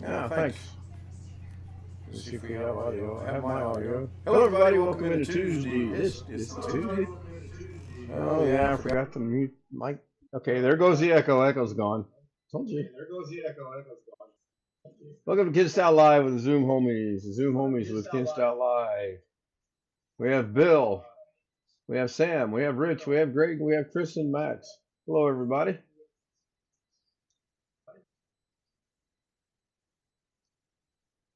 Yeah, thanks. Let's see if we have audio. I have my audio. Hello, everybody. Welcome into Tuesday. This is Tuesday. Oh yeah, I forgot to mute mic. Okay, there goes the echo. Echo's gone. Told you. Welcome to Kids Style Live with the Zoom homies. The Zoom homies with Kids Style Live. We have Bill. We have Sam. We have Rich. We have Greg. We have Chris and Max. Hello, everybody.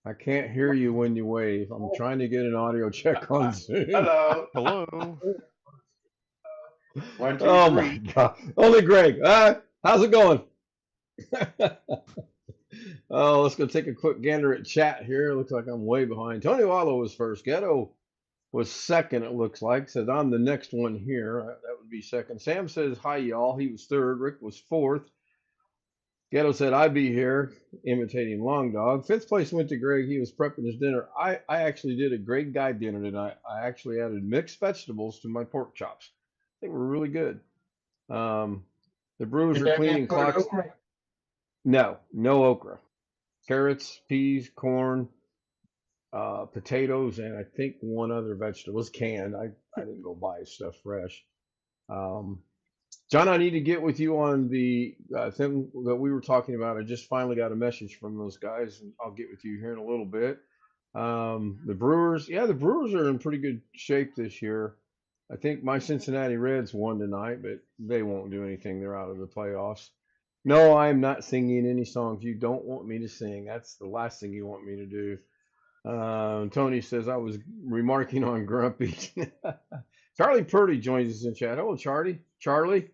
I can't hear you when you wave. I'm trying to get an audio check on Zoom. Hello. Hello. 1, 2, Oh 3. my God. Only Greg. How's it going? Oh, let's go take a quick gander at chat here. Looks like I'm way behind. Tony Wallow was first. Ghetto was second, it looks like. Says I'm the next one here. That would be second. Sam says, hi, y'all. He was third. Rick was fourth. Ghetto said, I'd be here, imitating Long Dog. Fifth place went to Greg. He was prepping his dinner. I actually did a Greg Guy dinner tonight. I actually added mixed vegetables to my pork chops. They were really good. The brewers are cleaning clocks. No okra. Carrots, peas, corn, potatoes, and I think one other vegetable. It was canned. I didn't go buy stuff fresh. John, I need to get with you on the thing that we were talking about. I just finally got a message from those guys, and I'll get with you here in a little bit. The Brewers, the Brewers are in pretty good shape this year. I think my Cincinnati Reds won tonight, but they won't do anything. They're out of the playoffs. No, I'm not singing any songs you don't want me to sing. That's the last thing you want me to do. Tony says I was remarking on Grumpy. Charlie Purdy joins us in chat. Hello, Charlie. Charlie.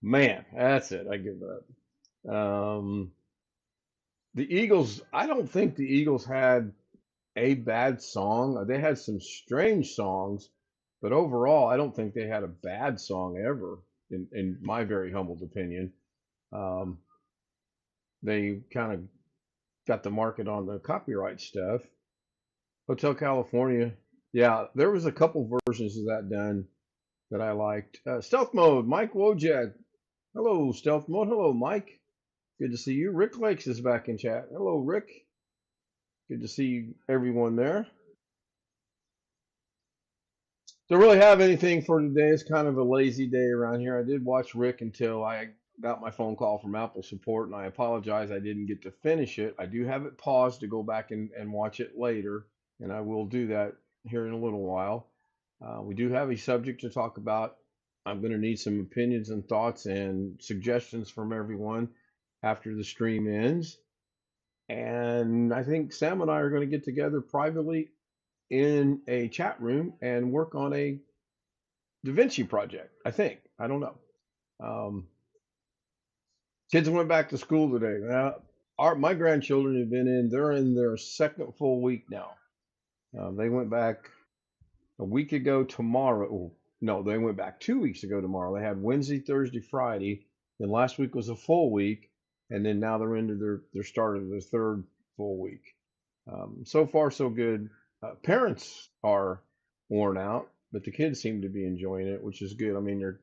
Man, that's it. I give up. The Eagles, I don't think the Eagles had a bad song. They had some strange songs, but overall, I don't think they had a bad song ever, in my very humbled opinion. They kind of got the market on the copyright stuff. Hotel California, yeah, there was a couple versions of that done that I liked. Stealth Mode, Mike Wojak. Hello, Stealth Mode. Hello, Mike. Good to see you. Rick Lakes is back in chat. Hello, Rick. Good to see everyone there. Don't really have anything for today. It's kind of a lazy day around here. I did watch Rick until I got my phone call from Apple support, and I apologize I didn't get to finish it. I do have it paused to go back and watch it later, and I will do that here in a little while. We do have a subject to talk about. I'm going to need some opinions and thoughts and suggestions from everyone after the stream ends. And I think Sam and I are going to get together privately in a chat room and work on a Da Vinci project. I think. I don't know. Kids went back to school today. My grandchildren have they're in their second full week now. They went back a week ago tomorrow. No, they went back 2 weeks ago tomorrow. They had Wednesday, Thursday, Friday. Then last week was a full week. And then now they're into their start of their third full week. So far, so good. Parents are worn out, but the kids seem to be enjoying it, which is good. I mean,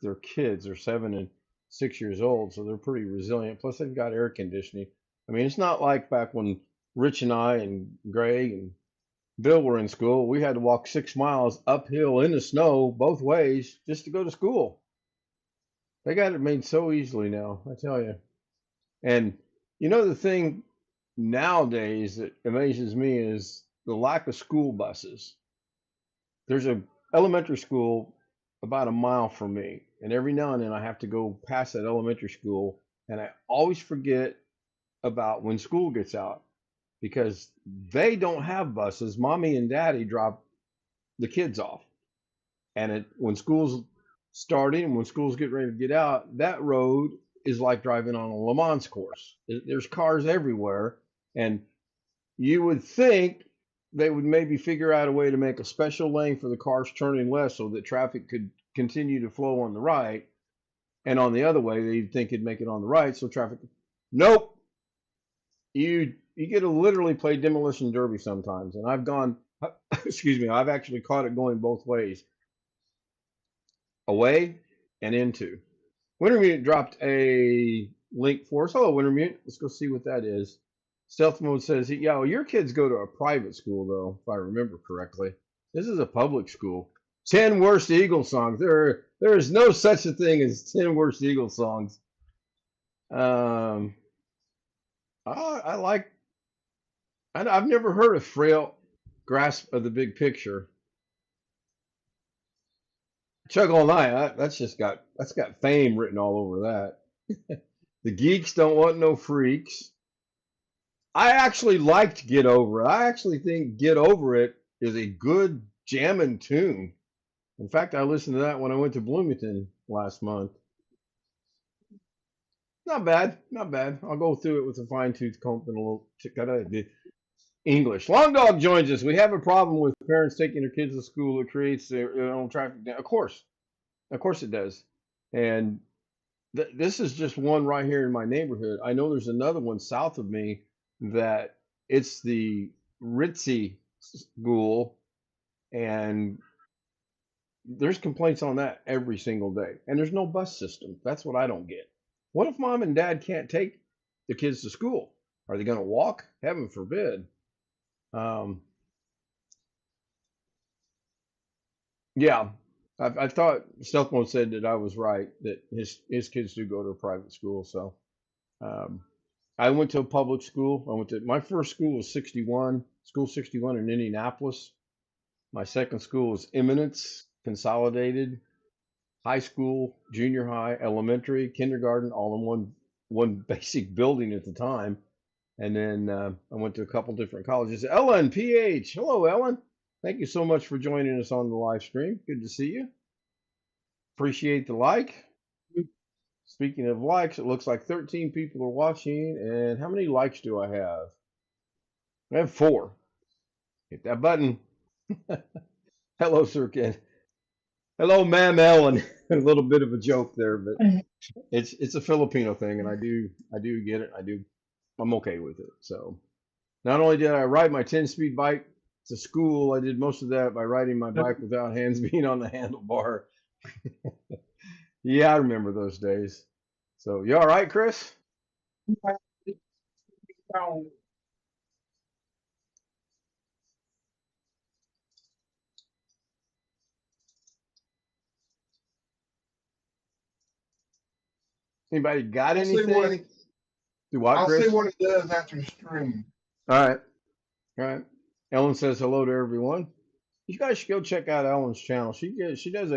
they're kids. They're 7 and 6 years old, so they're pretty resilient. Plus, they've got air conditioning. I mean, it's not like back when Rich and I and Greg and Bill were in school. We had to walk 6 miles uphill in the snow both ways just to go to school. They got it made so easily now, I tell you. And the thing nowadays that amazes me is the lack of school buses. There's a elementary school about a mile from me, and every now and then I have to go past that elementary school, and I always forget about when school gets out because they don't have buses. Mommy and Daddy drop the kids off, and when school's starting and when schools get ready to get out, that road is like driving on a Le Mans course. There's cars everywhere, and you would think they would maybe figure out a way to make a special lane for the cars turning left so that traffic could continue to flow on the right, and on the other way, they'd think it'd make it on the right so traffic. Nope. You get to literally play demolition derby sometimes, and I've gone. Excuse me. I've actually caught it going both ways, away and into. Wintermute dropped a link for us. Hello, Wintermute. Let's go see what that is. Stealth Mode says, yeah, well, your kids go to a private school, though, if I remember correctly. This is a public school. 10 worst Eagles songs. There is no such a thing as 10 worst Eagles songs. Um, I like, I've never heard of Frail Grasp of the Big Picture. Chug All Night, that's got fame written all over that. The Geeks Don't Want No Freaks. I actually liked Get Over It. I actually think Get Over It is a good jamming tune. In fact, I listened to that when I went to Bloomington last month. Not bad, not bad. I'll go through it with a fine tooth comb and a little English. Long Dog joins us. We have a problem with parents taking their kids to school. It creates their own traffic. Of course it does. And this is just one right here in my neighborhood. I know there's another one south of me that it's the ritzy school, and there's complaints on that every single day. And there's no bus system. That's what I don't get. What if mom and dad can't take the kids to school? Are they going to walk? Heaven forbid. Um, yeah, I thought Stealth Mode said that I was right, that his kids do go to a private school. So um, I went to a public school. My first school was 61, School 61 in Indianapolis. My second school was Eminence Consolidated High School, junior high, elementary, kindergarten, all in one basic building at the time. And then I went to a couple different colleges. Ellen, PH. Hello, Ellen. Thank you so much for joining us on the live stream. Good to see you. Appreciate the like. Speaking of likes, it looks like 13 people are watching. And how many likes do I have? I have 4. Hit that button. Hello, Sir Ken. Hello, Ma'am Ellen. A little bit of a joke there, but it's a Filipino thing, and I do get it. I'm okay with it. So not only did I ride my 10-speed bike to school, I did most of that by riding my bike without hands being on the handlebar. Yeah, I remember those days. So you all right, Chris? Anybody got I'll see what anything? it, Do what, I'll see Chris? what it does after the stream. All right, all right. Ellen says hello to everyone. You guys should go check out Ellen's channel. She does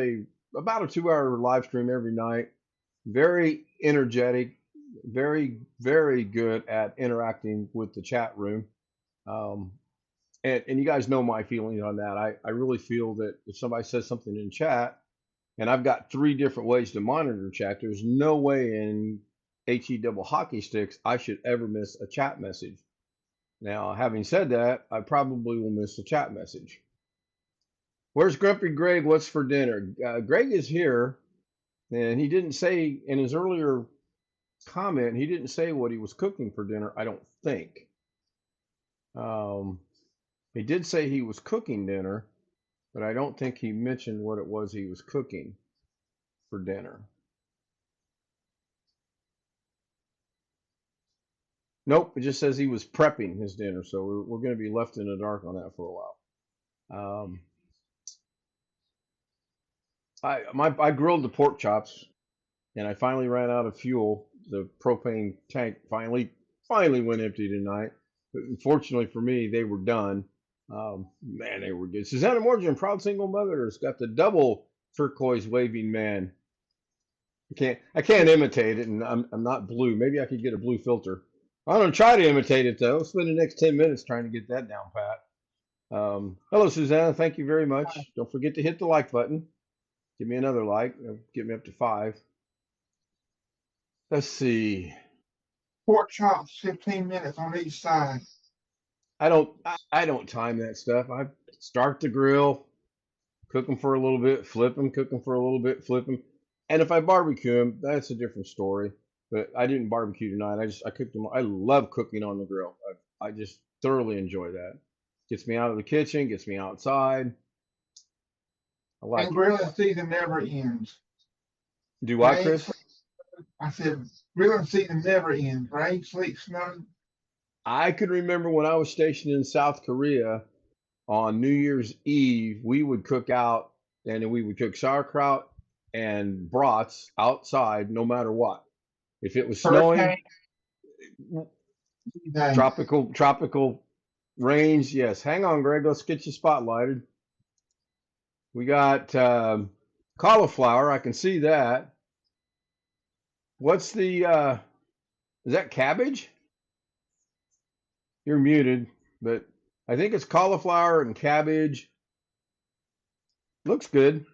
about a 2-hour live stream every night. Very energetic, very good at interacting with the chat room. Um, and you guys know my feelings on that. I really feel that if somebody says something in chat, and I've got 3 different ways to monitor chat, there's no way in HE double hockey sticks I should ever miss a chat message. Now, having said that, I probably will miss a chat message. Where's Grumpy Greg? What's for dinner? Greg is here, and he didn't say in his earlier comment, he didn't say what he was cooking for dinner, I don't think. He did say he was cooking dinner, but I don't think he mentioned what it was he was cooking for dinner. Nope, it just says he was prepping his dinner, so we're going to be left in the dark on that for a while. I grilled the pork chops, and I finally ran out of fuel. The propane tank finally went empty tonight. But unfortunately for me, they were done. Man, they were good. Susanna Morgan, proud single mother, has got the double turquoise waving man. I can't imitate it, and I'm not blue. Maybe I could get a blue filter. I'm gonna try to imitate it though. I'll spend the next 10 minutes trying to get that down pat. Hello, Susanna. Thank you very much. Don't forget to hit the like button. Give me another like. Get me up to 5. Let's see. Pork chops, 15 minutes on each side. I don't time that stuff. I start the grill, cook them for a little bit, flip them, cook them for a little bit, flip them. And if I barbecue them, that's a different story. But I didn't barbecue tonight. I cooked them. I love cooking on the grill. I just thoroughly enjoy that. Gets me out of the kitchen, gets me outside. I like And it. grilling season never ends. Do what, Rain, Chris? sleet, I said, grilling season never ends. Rain, sleet, snow. I could remember when I was stationed in South Korea on New Year's Eve, we would cook out and we would cook sauerkraut and brats outside no matter what. If it was snowing, Hurricane, anything. tropical range, yes. Hang on, Greg. Let's get you spotlighted. We got cauliflower. I can see that. What's the is that cabbage? You're muted, but I think it's cauliflower and cabbage. Looks good.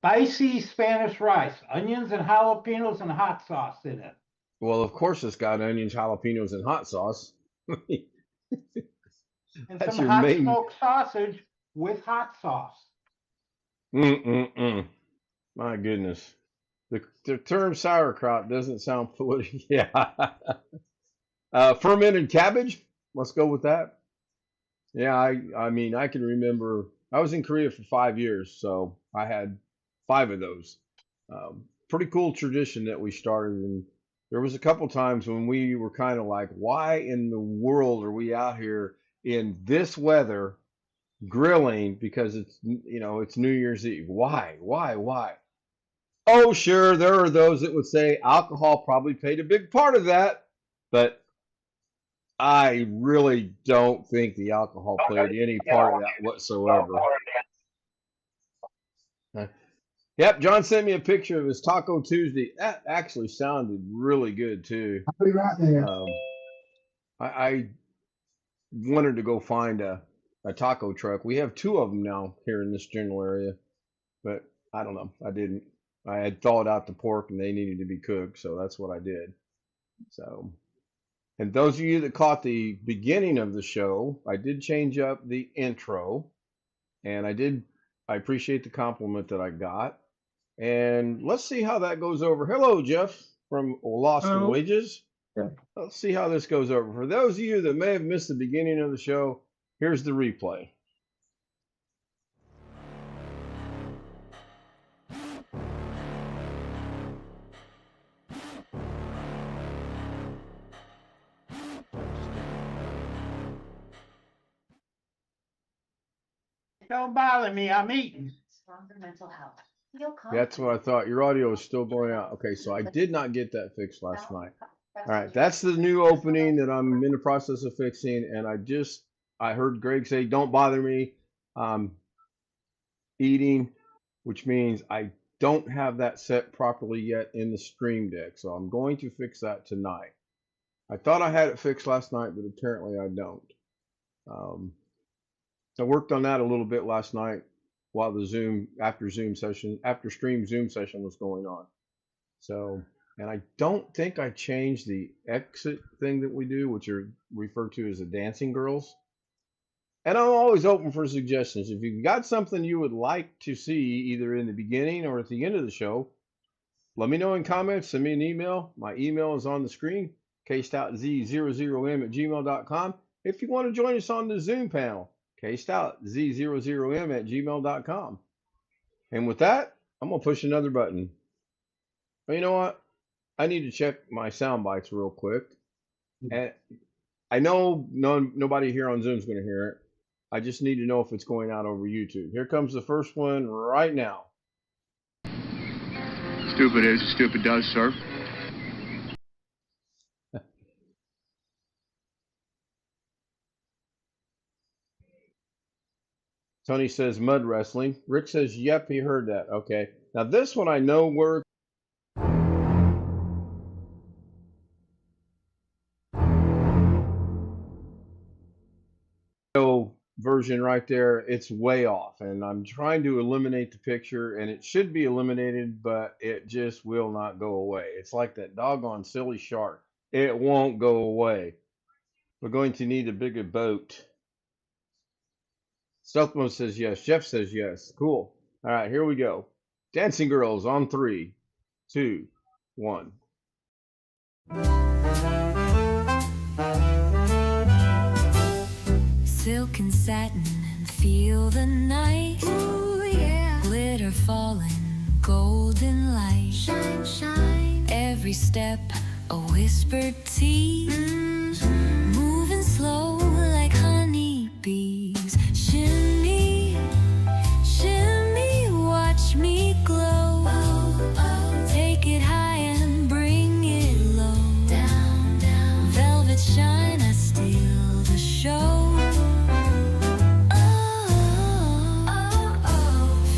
Spicy Spanish rice, onions and jalapenos and hot sauce in it. Well, of course it's got onions, jalapenos, and hot sauce. And That's some your hot main. smoked sausage with hot sauce. Mm-mm-mm. My goodness. The term sauerkraut doesn't sound political. Yeah. Fermented cabbage. Let's go with that. Yeah, I mean, I can remember I was in Korea for 5 years, so I had 5 of those. Pretty cool tradition that we started, and there was a couple times when we were kind of like, why in the world are we out here in this weather grilling? Because it's it's New Year's Eve. Why? Oh, sure, there are those that would say alcohol probably played a big part of that, but I really don't think the alcohol played any part of that whatsoever. Yep, John sent me a picture of his Taco Tuesday. That actually sounded really good too. I'll be right there. I wanted to go find a taco truck. We have 2 of them now here in this general area, but I don't know. I didn't. I had thawed out the pork and they needed to be cooked, so that's what I did. So, and those of you that caught the beginning of the show, I did change up the intro, and I appreciate the compliment that I got. And let's see how that goes over. Hello, Jeff from Lost in Wages. Yeah. Let's see how this goes over. For those of you that may have missed the beginning of the show, here's the replay. Don't bother me, I'm eating. Stronger mental health. That's what I thought. Your audio is still going out. Okay, so I did not get that fixed last night. All right, that's the new opening that I'm in the process of fixing, and I heard Greg say, "Don't bother me." Eating, which means I don't have that set properly yet in the Stream Deck, so I'm going to fix that tonight. I thought I had it fixed last night, but apparently I don't. I worked on that a little bit last night while the after stream Zoom session was going on. So, and I don't think I changed the exit thing that we do, which are referred to as the dancing girls. And I'm always open for suggestions. If you've got something you would like to see either in the beginning or at the end of the show, let me know in comments, send me an email. My email is on the screen, kstout00m@gmail.com. If you want to join us on the Zoom panel, kstout00m@gmail.com. And with that, I'm going to push another button. Well, you know what? I need to check my sound bites real quick. And I know nobody here on Zoom is going to hear it. I just need to know if it's going out over YouTube. Here comes the first one right now. Stupid is, stupid does, sir. Tony says mud wrestling. Rick says, yep, he heard that. Okay. Now this one I know works. Version right there, it's way off, and I'm trying to eliminate the picture, and it should be eliminated, but it just will not go away. It's like that doggone silly shark. It won't go away. We're going to need a bigger boat. Stealthmo says yes. Jeff says yes. Cool. All right, here we go. Dancing girls on 3, 2, 1. Silk and satin and feel the night. Ooh, yeah. Glitter falling, golden light. Shine, shine. Every step a whispered tea, moving slow like honeybees. Shimmy, shimmy, watch me glow. Take it high and bring it low. Down, down, velvet shine, I steal the show.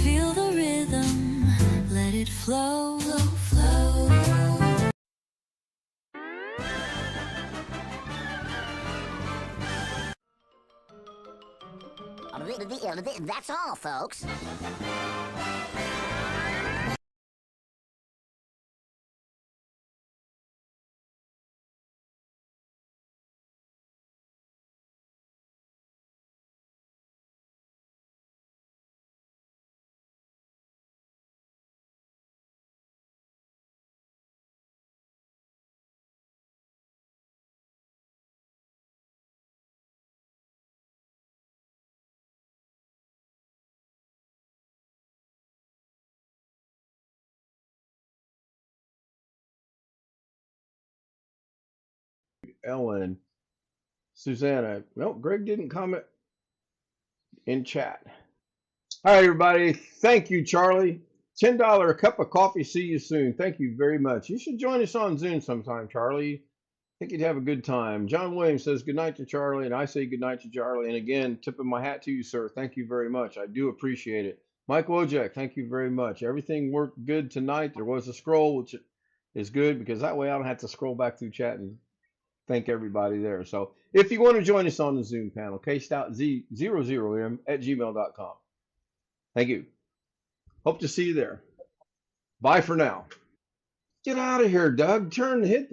Feel the rhythm, let it flow, flow. That's all, folks. Ellen, Susanna. No, Greg didn't comment in chat. All right, everybody. Thank you, Charlie. $10 a cup of coffee. See you soon. Thank you very much. You should join us on Zoom sometime, Charlie. I think you'd have a good time. John Williams says good night to Charlie, and I say good night to Charlie. And again, tipping my hat to you, sir. Thank you very much. I do appreciate it. Mike Wojak, thank you very much. Everything worked good tonight. There was a scroll, which is good because that way I don't have to scroll back through chat and thank everybody there. So if you want to join us on the Zoom panel, kstout00m@gmail.com. Thank you. Hope to see you there. Bye for now. Get out of here, Doug. Hit the